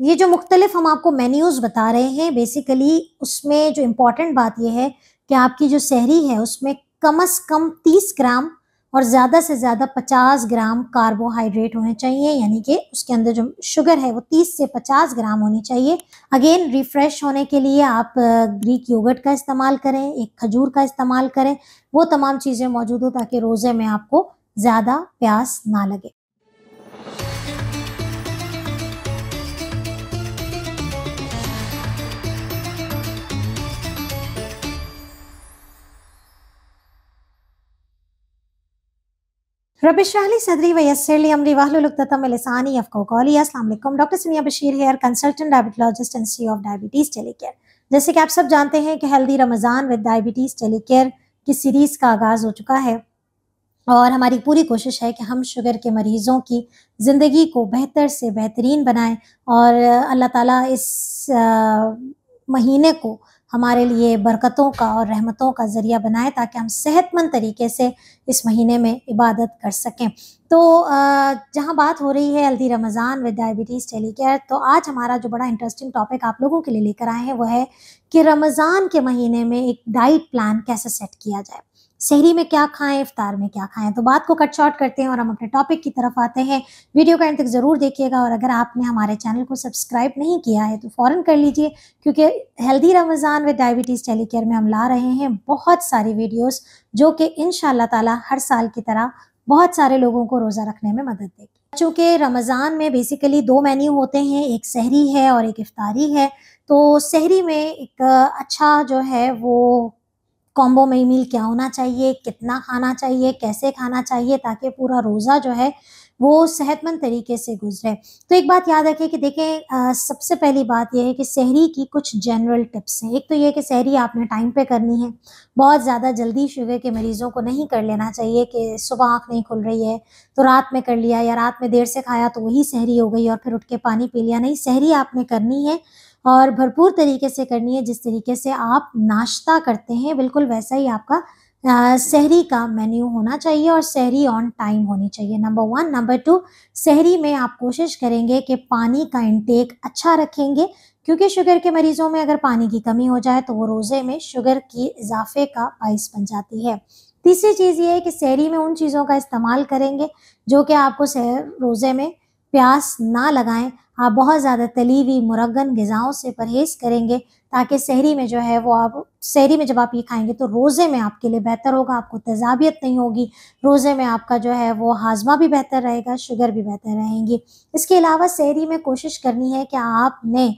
ये जो मुख्तलिफ हम आपको मेन्यूज़ बता रहे हैं, बेसिकली उसमें जो इम्पोर्टेंट बात ये है कि आपकी जो सहरी है उसमें कम से कम 30 ग्राम और ज़्यादा से ज़्यादा 50 ग्राम कार्बोहाइड्रेट होने चाहिए, यानी कि उसके अंदर जो शुगर है वो 30 से 50 ग्राम होनी चाहिए। अगेन रिफ्रेश होने के लिए आप ग्रीक योगर्ट का इस्तेमाल करें, एक खजूर का इस्तेमाल करें, वो तमाम चीज़ें मौजूद हो ताकि रोज़े में आपको ज़्यादा प्यास ना लगे। रब इश्रह ली सदरी व यस्सिर ली अमरी वहलुल उक़दतम मिन लिसानी यफ़क़हू क़ौली। अस्सलाम वालेकुम, doctor Sania Bashir here, consultant diabetologist, institute of diabetes telecare. जैसे कि आप सब जानते हैं कि healthy Ramzan with diabetes telecare की सीरीज़ का आगाज़ हो चुका है और हमारी पूरी कोशिश है कि हम शुगर के मरीज़ों की ज़िंदगी को बेहतर से बेहतरीन बनाएं और अल्लाह ताला इस महीने को हमारे लिए बरकतों का और रहमतों का ज़रिया बनाए ताकि हम सेहतमंद तरीके से इस महीने में इबादत कर सकें। तो जहाँ बात हो रही है हेल्दी रमज़ान विद डायबिटीज़ टेलीकेयर, तो आज हमारा जो बड़ा इंटरेस्टिंग टॉपिक आप लोगों के लिए लेकर आए हैं वो है कि रमज़ान के महीने में एक डाइट प्लान कैसे सेट किया जाए। सहरी में क्या खाएं, इफ्तार में क्या खाएं। तो बात को कट शॉर्ट करते हैं और हम अपने टॉपिक की तरफ आते हैं। वीडियो का अंत तक ज़रूर देखिएगा और अगर आपने हमारे चैनल को सब्सक्राइब नहीं किया है तो फ़ौरन कर लीजिए, क्योंकि हेल्दी रमज़ान विद डायबिटीज़ टेलीकेयर में हम ला रहे हैं बहुत सारी वीडियोस जो कि इंशाअल्लाह ताला हर साल की तरह बहुत सारे लोगों को रोज़ा रखने में मदद देगी। चूँकि रमज़ान में बेसिकली 2 मेन्यू होते हैं, एक सहरी है और एक इफ्तारी है। तो सहरी में एक अच्छा जो है वो कॉम्बो में मील क्या होना चाहिए, कितना खाना चाहिए, कैसे खाना चाहिए ताकि पूरा रोज़ा जो है वो सेहतमंद तरीके से गुजरे। तो एक बात याद रखें कि देखें, सबसे पहली बात ये है कि सहरी की कुछ जनरल टिप्स हैं। एक तो ये कि सहरी आपने टाइम पे करनी है। बहुत ज़्यादा जल्दी शुगर के मरीज़ों को नहीं कर लेना चाहिए कि सुबह आँख नहीं खुल रही है तो रात में कर लिया या रात में देर से खाया तो वही सहरी हो गई और फिर उठ के पानी पी लिया। नहीं, सहरी आपने करनी है और भरपूर तरीके से करनी है। जिस तरीके से आप नाश्ता करते हैं बिल्कुल वैसा ही आपका सहरी का मेन्यू होना चाहिए और सहरी ऑन टाइम होनी चाहिए, नंबर 1। नंबर 2, सहरी में आप कोशिश करेंगे कि पानी का इंटेक अच्छा रखेंगे, क्योंकि शुगर के मरीज़ों में अगर पानी की कमी हो जाए तो वो रोज़े में शुगर की इजाफे का बाइस बन जाती है। तीसरी चीज़ ये है कि सहरी में उन चीज़ों का इस्तेमाल करेंगे जो कि आपको रोज़े में प्यास ना लगाएं। आप बहुत ज़्यादा तली हुई मुरग्गन ग़िज़ाओं से परहेज़ करेंगे ताकि सहरी में जो है वो आप सहरी में जब आप ये खाएँगे तो रोज़े में आपके लिए बेहतर होगा, आपको तेज़ाबियत नहीं होगी, रोज़े में आपका जो है वो हाज़मा भी बेहतर रहेगा, शुगर भी बेहतर रहेंगी। इसके अलावा सहरी में कोशिश करनी है कि आपने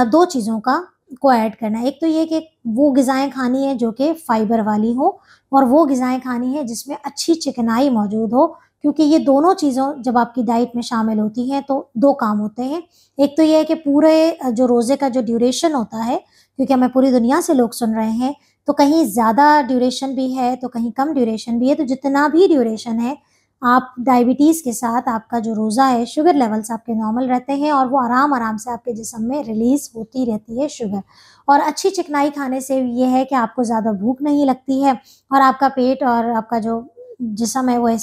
2 चीज़ों को ऐड करना है। एक तो ये कि वो ग़िज़ाएँ खानी है जो कि फ़ाइबर वाली हो और वो ग़िज़ाएँ खानी है जिसमें अच्छी चिकनाई मौजूद हो, क्योंकि ये दोनों चीज़ों जब आपकी डाइट में शामिल होती हैं तो 2 काम होते हैं। एक तो ये है कि पूरे जो रोज़े का जो ड्यूरेशन होता है, क्योंकि हमें पूरी दुनिया से लोग सुन रहे हैं, तो कहीं ज़्यादा ड्यूरेशन भी है तो कहीं कम ड्यूरेशन भी है। तो जितना भी ड्यूरेशन है, आप डायबिटीज़ के साथ आपका जो रोज़ा है, शुगर लेवल्स आपके नॉर्मल रहते हैं और वो आराम-आराम से आपके जिस्म में रिलीज़ होती रहती है शुगर। और अच्छी चिकनाई खाने से ये है कि आपको ज़्यादा भूख नहीं लगती है और आपका पेट और आपका जो जिस्म है वो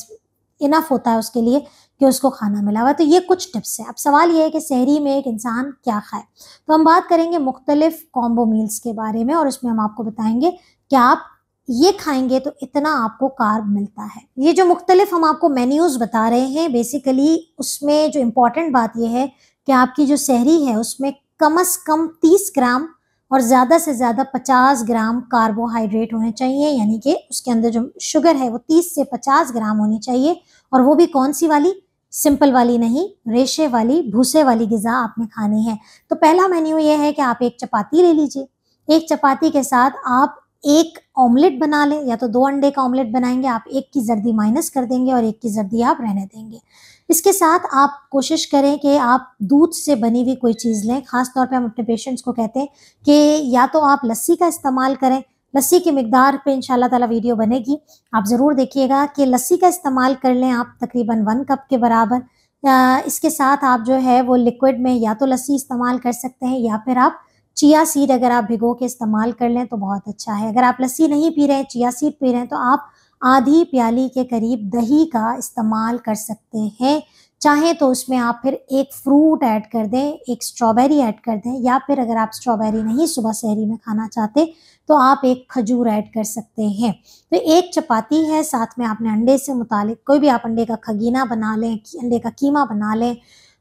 इनफ होता है उसके लिए कि उसको खाना मिला हुआ। तो ये कुछ टिप्स हैं। अब सवाल ये है कि सहरी में एक इंसान क्या खाए? तो हम बात करेंगे मुख्तलिफ कॉम्बो मील्स के बारे में और उसमें हम आपको बताएँगे कि आप ये खाएँगे तो इतना आपको कार्ब मिलता है। ये जो मुख्तलिफ हम आपको मेन्यूज़ बता रहे हैं, बेसिकली उसमें जो इम्पोर्टेंट बात ये है कि आपकी जो सहरी है उसमें कम से कम 30 ग्राम और ज़्यादा से ज़्यादा 50 ग्राम कार्बोहाइड्रेट होने चाहिए, यानी कि उसके अंदर जो शुगर है वो 30 से 50 ग्राम होनी चाहिए। और वो भी कौन-सी वाली? सिंपल वाली नहीं, रेशे वाली, भूसे वाली ग़िज़ा आपने खानी है। तो पहला मेन्यू ये है कि आप एक चपाती ले लीजिए। एक चपाती के साथ आप 1 ऑमलेट बना लें, या तो 2 अंडे का ऑमलेट बनाएँगे, आप 1 की ज़र्दी माइनस कर देंगे और 1 की ज़र्दी आप रहने देंगे। इसके साथ आप कोशिश करें कि आप दूध से बनी हुई कोई चीज़ लें। ख़ास तौर पे हम अपने पेशेंट्स को कहते हैं कि या तो आप लस्सी का इस्तेमाल करें, लस्सी की मिकदार पे इंशाअल्लाह ताला वीडियो बनेगी, आप ज़रूर देखिएगा कि लस्सी का इस्तेमाल कर लें आप तकरीबन 1 कप के बराबर। इसके साथ आप जो है वो लिक्विड में या तो लस्सी इस्तेमाल कर सकते हैं या फिर आप चिया सीड अगर आप भिगो के इस्तेमाल कर लें तो बहुत अच्छा है। अगर आप लस्सी नहीं पी रहे हैं, चिया सीड पी रहे हैं, तो आप आधी प्याली के करीब दही का इस्तेमाल कर सकते हैं, चाहें तो उसमें आप फिर एक फ्रूट ऐड कर दें, एक स्ट्रॉबेरी ऐड कर दें, या फिर अगर आप स्ट्रॉबेरी नहीं सुबह सहरी में खाना चाहते तो आप एक खजूर ऐड कर सकते हैं। तो एक चपाती है, साथ में आपने अंडे से मुतालिक कोई भी आप अंडे का खगीना बना लें, अंडे का कीमा बना लें,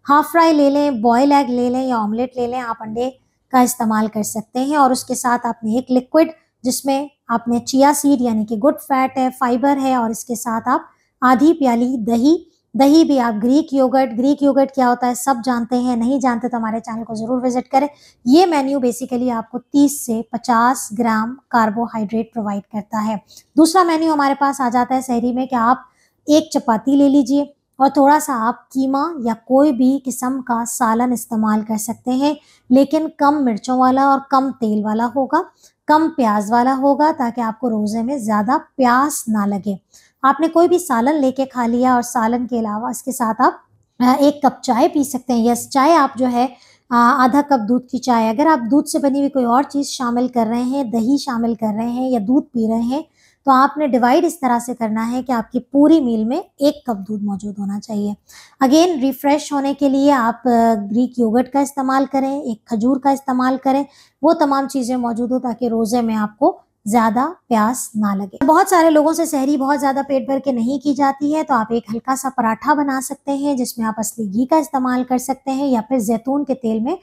हाफ फ्राई ले लें, बॉयल एग ले लें या ऑमलेट ले लें, आप अंडे का इस्तेमाल कर सकते हैं। और उसके साथ आपने एक लिक्विड जिसमें आपने चिया सीड यानी कि गुड फैट है, फाइबर है, और इसके साथ आप आधी प्याली दही, दही भी आप ग्रीक योगर्ट क्या होता है सब जानते हैं, नहीं जानते तो हमारे चैनल को जरूर विजिट करें। ये मेन्यू बेसिकली आपको 30 से 50 ग्राम कार्बोहाइड्रेट प्रोवाइड करता है। दूसरा मेन्यू हमारे पास आ जाता है सहरी में कि आप एक चपाती ले लीजिए और थोड़ा सा आप कीमा या कोई भी किस्म का सालन इस्तेमाल कर सकते हैं, लेकिन कम मिर्चों वाला और कम तेल वाला होगा, कम प्याज वाला होगा, ताकि आपको रोजे में ज्यादा प्यास ना लगे। आपने कोई भी सालन लेके खा लिया और सालन के अलावा इसके साथ आप 1 कप चाय पी सकते हैं। यस, चाय आप जो है आधा कप दूध की चाय, अगर आप दूध से बनी हुई कोई और चीज़ शामिल कर रहे हैं, दही शामिल कर रहे हैं या दूध पी रहे हैं, तो आपने डिवाइड इस तरह से करना है कि आपकी पूरी मील में 1 कप दूध मौजूद होना चाहिए। अगेन रिफ्रेश होने के लिए आप ग्रीक योगर्ट का इस्तेमाल करें, एक खजूर का इस्तेमाल करें, वो तमाम चीज़ें मौजूद हो ताकि रोज़े में आपको ज्यादा प्यास ना लगे। बहुत सारे लोगों से सहरी बहुत ज्यादा पेट भर के नहीं की जाती है, तो आप एक हल्का सा पराठा बना सकते हैं जिसमें आप असली घी का इस्तेमाल कर सकते हैं या फिर जैतून के तेल में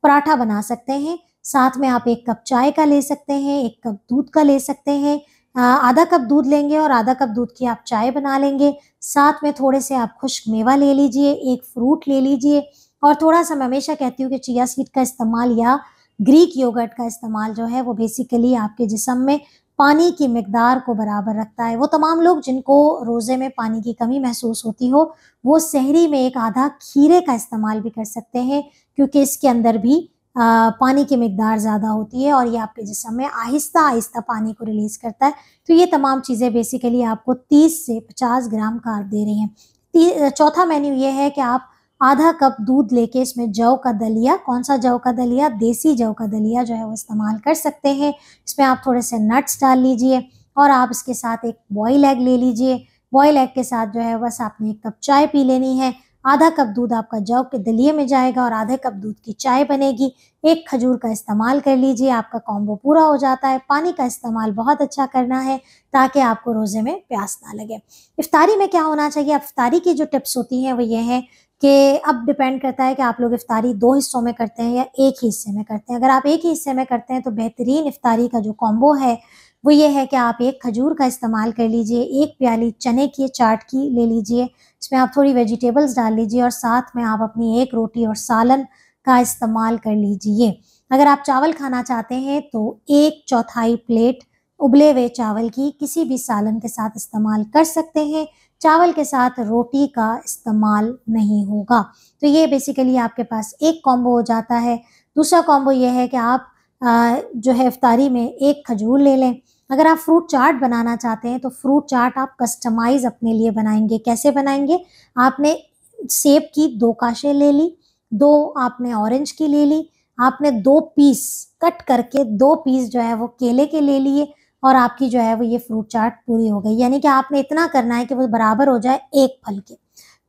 पराठा बना सकते हैं। साथ में आप 1 कप चाय का ले सकते हैं, 1 कप दूध का ले सकते हैं, आधा कप दूध लेंगे और आधा कप दूध की आप चाय बना लेंगे। साथ में थोड़े से आप खुश्क मेवा ले लीजिए, एक फ्रूट ले लीजिए, और थोड़ा सा मैं हमेशा कहती हूँ कि चिया सीड का इस्तेमाल या ग्रीक योगर्ट का इस्तेमाल जो है वो बेसिकली आपके जिस्म में पानी की मिकदार को बराबर रखता है। वो तमाम लोग जिनको रोज़े में पानी की कमी महसूस होती हो, वो सहरी में एक आधा खीरे का इस्तेमाल भी कर सकते हैं, क्योंकि इसके अंदर भी पानी की मिकदार ज़्यादा होती है और ये आपके जिस्म में आहिस्ता आहिस्ता पानी को रिलीज़ करता है। तो ये तमाम चीज़ें बेसिकली आपको 30 से 50 ग्राम कार्ब दे रही हैं। चौथा मेन्यू ये है कि आप आधा कप दूध लेके इसमें जौ का दलिया, कौन सा जौ का दलिया, देसी जौ का दलिया जो है वो इस्तेमाल कर सकते हैं। इसमें आप थोड़े से नट्स डाल लीजिए और आप इसके साथ एक बॉयल एग ले लीजिए। बॉयल एग के साथ जो है बस आपने 1 कप चाय पी लेनी है। आधा कप दूध आपका जौ के दलिये में जाएगा और आधे कप दूध की चाय बनेगी। एक खजूर का इस्तेमाल कर लीजिए, आपका कॉम्बो पूरा हो जाता है। पानी का इस्तेमाल बहुत अच्छा करना है ताकि आपको रोज़े में प्यास ना लगे। इफ्तारी में क्या होना चाहिए? इफ्तारी की जो टिप्स होती हैं वो ये है कि अब डिपेंड करता है कि आप लोग इफ्तारी 2 हिस्सों में करते हैं या एक ही हिस्से में करते हैं। अगर आप एक ही हिस्से में करते हैं तो बेहतरीन इफ्तारी का जो कॉम्बो है वो ये है कि आप एक खजूर का इस्तेमाल कर लीजिए, 1 प्याली चने की चाट की ले लीजिए, इसमें आप थोड़ी वेजिटेबल्स डाल लीजिए और साथ में आप अपनी 1 रोटी और सालन का इस्तेमाल कर लीजिए। अगर आप चावल खाना चाहते हैं तो 1/4 प्लेट उबले हुए चावल की किसी भी सालन के साथ इस्तेमाल कर सकते हैं। चावल के साथ रोटी का इस्तेमाल नहीं होगा। तो ये बेसिकली आपके पास एक कॉम्बो हो जाता है। दूसरा कॉम्बो ये है कि आप जो है इफ्तारी में 1 खजूर ले लें। अगर आप फ्रूट चाट बनाना चाहते हैं तो फ्रूट चाट आप कस्टमाइज़ अपने लिए बनाएंगे। कैसे बनाएंगे? आपने सेब की 2 काशें ले ली, 2 आपने ऑरेंज की ले ली, आपने 2 पीस कट करके 2 पीस जो है वो केले के ले लिए और आपकी जो है वो ये फ्रूट चाट पूरी हो गई। यानी कि आपने इतना करना है कि वो बराबर हो जाए 1 फल के।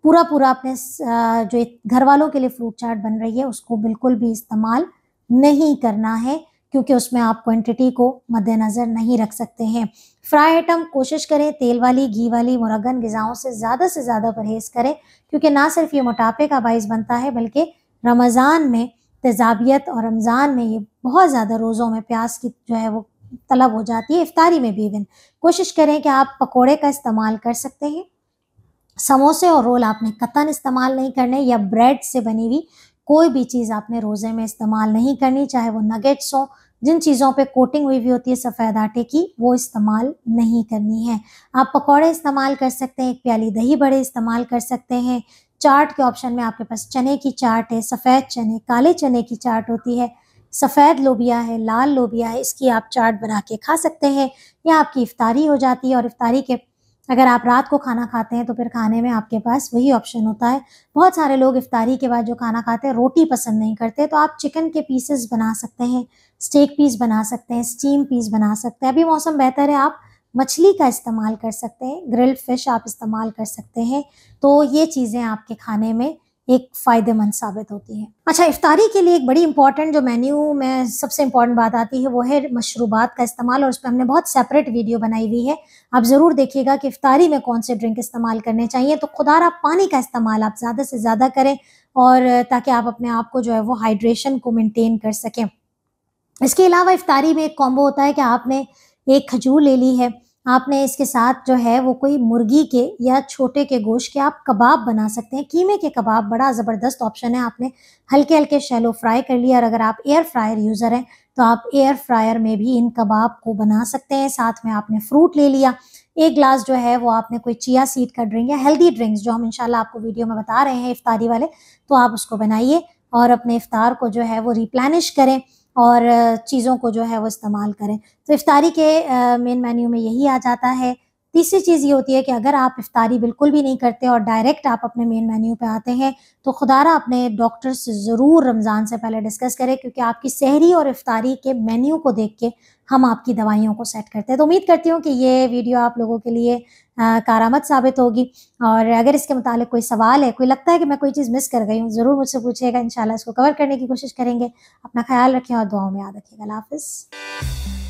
पूरा अपने जो घर वालों के लिए फ्रूट चाट बन रही है उसको बिल्कुल भी इस्तेमाल नहीं करना है, क्योंकि उसमें आप क्वांटिटी को मद्देनज़र नहीं रख सकते हैं। फ्राई आइटम कोशिश करें तेल वाली, घी वाली, मुरगन ग़िज़ाओं से ज़्यादा परहेज़ करें, क्योंकि ना सिर्फ ये मोटापे का बाइस बनता है बल्कि रमज़ान में तेज़ाबियत और रमज़ान में ये बहुत ज़्यादा रोज़ों में प्यास की जो है वो तलब हो जाती है। इफ्तारी में भी इवन कोशिश करें कि आप पकोड़े का इस्तेमाल कर सकते हैं। समोसे और रोल आपने कतन इस्तेमाल नहीं करने, या ब्रेड से बनी हुई कोई भी चीज़ आपने रोज़े में इस्तेमाल नहीं करनी, चाहे वो नगेट्स हो, जिन चीज़ों पे कोटिंग हुई होती है सफ़ेद आटे की, वो इस्तेमाल नहीं करनी है। आप पकौड़े इस्तेमाल कर सकते हैं, 1 प्याली दही बड़े इस्तेमाल कर सकते हैं। चाट के ऑप्शन में आपके पास चने की चाट है, सफ़ेद चने, काले चने की चाट होती है, सफ़ेद लोबिया है, लाल लोबिया है, इसकी आप चाट बना के खा सकते हैं। यह आपकी इफ्तारी हो जाती है। और इफ्तारी के अगर आप रात को खाना खाते हैं तो फिर खाने में आपके पास वही ऑप्शन होता है। बहुत सारे लोग इफ्तारी के बाद जो खाना खाते हैं रोटी पसंद नहीं करते, तो आप चिकन के पीसेस बना सकते हैं, स्टेक पीस बना सकते हैं, स्टीम पीस बना सकते हैं। अभी मौसम बेहतर है, आप मछली का इस्तेमाल कर सकते हैं, ग्रिल्ड फिश आप इस्तेमाल कर सकते हैं। तो ये चीज़ें आपके खाने में एक फ़ायदेमंद साबित होती है। अच्छा, इफ्तारी के लिए एक बड़ी इंपॉर्टेंट जो मेन्यू में सबसे इम्पॉर्टेंट बात आती है वो है मशरूबात का इस्तेमाल, और उस पे हमने बहुत सेपरेट वीडियो बनाई हुई है। आप ज़रूर देखिएगा कि इफ्तारी में कौन से ड्रिंक इस्तेमाल करने चाहिए। तो खुदारा पानी का इस्तेमाल आप ज़्यादा से ज़्यादा करें, और ताकि आप अपने आप को जो है वो हाइड्रेशन को मेंटेन कर सकें। इसके अलावा इफ्तारी में एक कॉम्बो होता है कि आपने एक खजूर ले ली है, आपने इसके साथ जो है वो कोई मुर्गी के या छोटे के गोश्त के आप कबाब बना सकते हैं। कीमे के कबाब बड़ा ज़बरदस्त ऑप्शन है। आपने हल्के-हल्के शैलो फ्राई कर लिया, और अगर आप एयर फ्रायर यूज़र हैं तो आप एयर फ्रायर में भी इन कबाब को बना सकते हैं। साथ में आपने फ्रूट ले लिया, 1 ग्लास जो है वो आपने कोई चिया सीड का ड्रिंक या हेल्दी ड्रिंक्स जो हम इंशाल्लाह आपको वीडियो में बता रहे हैं इफ्तारी वाले, तो आप उसको बनाइए और अपने इफ्तार को जो है वो रिप्लेनिश करें और चीज़ों को जो है वो इस्तेमाल करें। तो इफ्तारी के मेन मेन्यू में यही आ जाता है। तीसरी चीज़ ये होती है कि अगर आप इफ्तारी बिल्कुल भी नहीं करते और डायरेक्ट आप अपने मेन मेन्यू पे आते हैं, तो खुदारा अपने डॉक्टर से ज़रूर रमज़ान से पहले डिस्कस करें, क्योंकि आपकी सहरी और इफ्तारी के मेन्यू को देख के हम आपकी दवाइयों को सेट करते हैं। तो उम्मीद करती हूँ कि ये वीडियो आप लोगों के लिए कारआमद साबित होगी, और अगर इसके मुतालिक कोई सवाल है, कोई लगता है कि मैं कोई चीज़ मिस कर गई हूँ, ज़रूर मुझसे पूछिएगा। इंशाल्लाह इसको कवर करने की कोशिश करेंगे। अपना ख्याल रखें और दुआओं में याद रखिएगा। अल्लाह हाफ़िज़।